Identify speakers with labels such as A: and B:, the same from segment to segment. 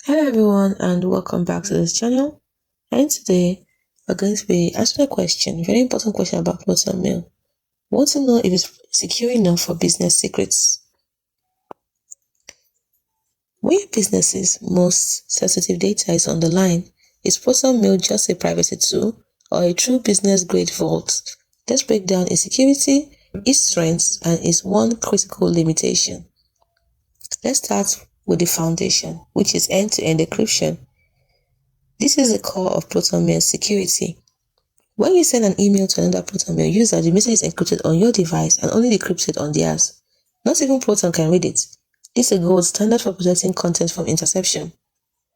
A: Hello everyone and welcome back to this channel. And today we're going to be answering a question, very important question about PROTON MAIL. We want to know if it's secure enough for business secrets. When your business's most sensitive data is on the line, is PROTON MAIL just a privacy tool or a true business grade vault? Let's break down its security, its strengths, and its one critical limitation. Let's start with the foundation, which is end-to-end encryption. This is the core of PROTON MAIL security. When you send an email to another PROTON MAIL user, the message is encrypted on your device and only decrypted on theirs. Not even Proton can read it. This is a gold standard for protecting content from interception.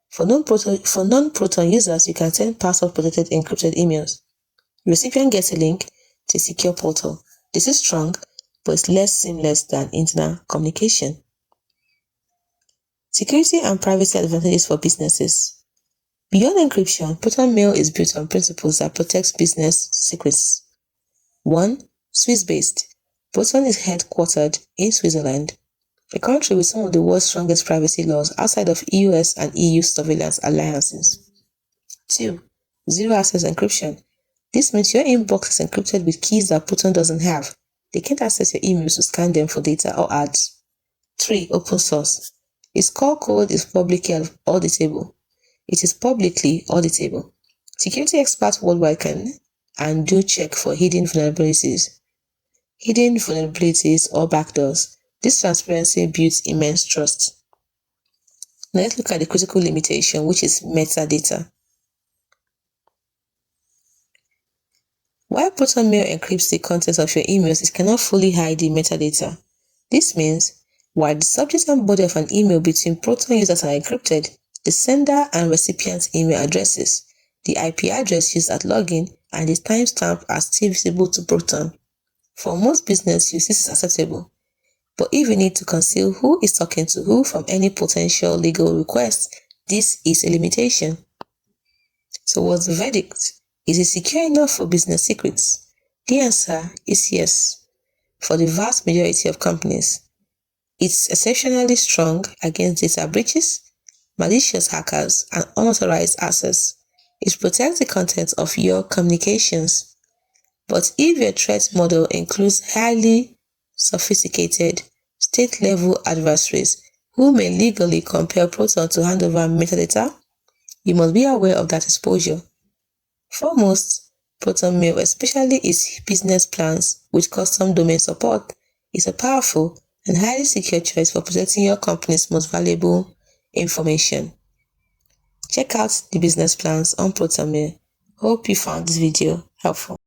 A: For non-Proton users, you can send password-protected encrypted emails. The recipient gets a link to a secure portal. This is strong, but it's less seamless than internal communication. Security and privacy advantages for businesses. Beyond encryption, PROTON MAIL is built on principles that protect business secrets. 1. Swiss-based. PROTON is headquartered in Switzerland, a country with some of the world's strongest privacy laws outside of US and EU surveillance alliances. 2. Zero-access encryption. This means your inbox is encrypted with keys that PROTON doesn't have. They can't access your emails to scan them for data or ads. 3. Open source. Its core code is publicly auditable. It is publicly auditable. Security experts worldwide can and do check for hidden vulnerabilities or backdoors. This transparency builds immense trust. Now let's look at the critical limitation, which is metadata. While PROTON MAIL encrypts the contents of your emails, it cannot fully hide the metadata. This means, while the subject and body of an email between PROTON users are encrypted, the sender and recipient's email addresses, the IP address used at login, and the timestamp are still visible to PROTON. For most business use, this is acceptable. But if you need to conceal who is talking to who from any potential legal request, this is a limitation. So what's the verdict? Is it secure enough for business secrets? The answer is yes. For the vast majority of companies, it's exceptionally strong against data breaches, malicious hackers, and unauthorized access. It protects the content of your communications. But if your threat model includes highly sophisticated state-level adversaries who may legally compel PROTON to hand over metadata, you must be aware of that exposure. For most, PROTON MAIL, especially its business plans with custom domain support, is a powerful and highly secure choice for protecting your company's most valuable information. Check out the business plans on PROTON MAIL. Hope you found this video helpful.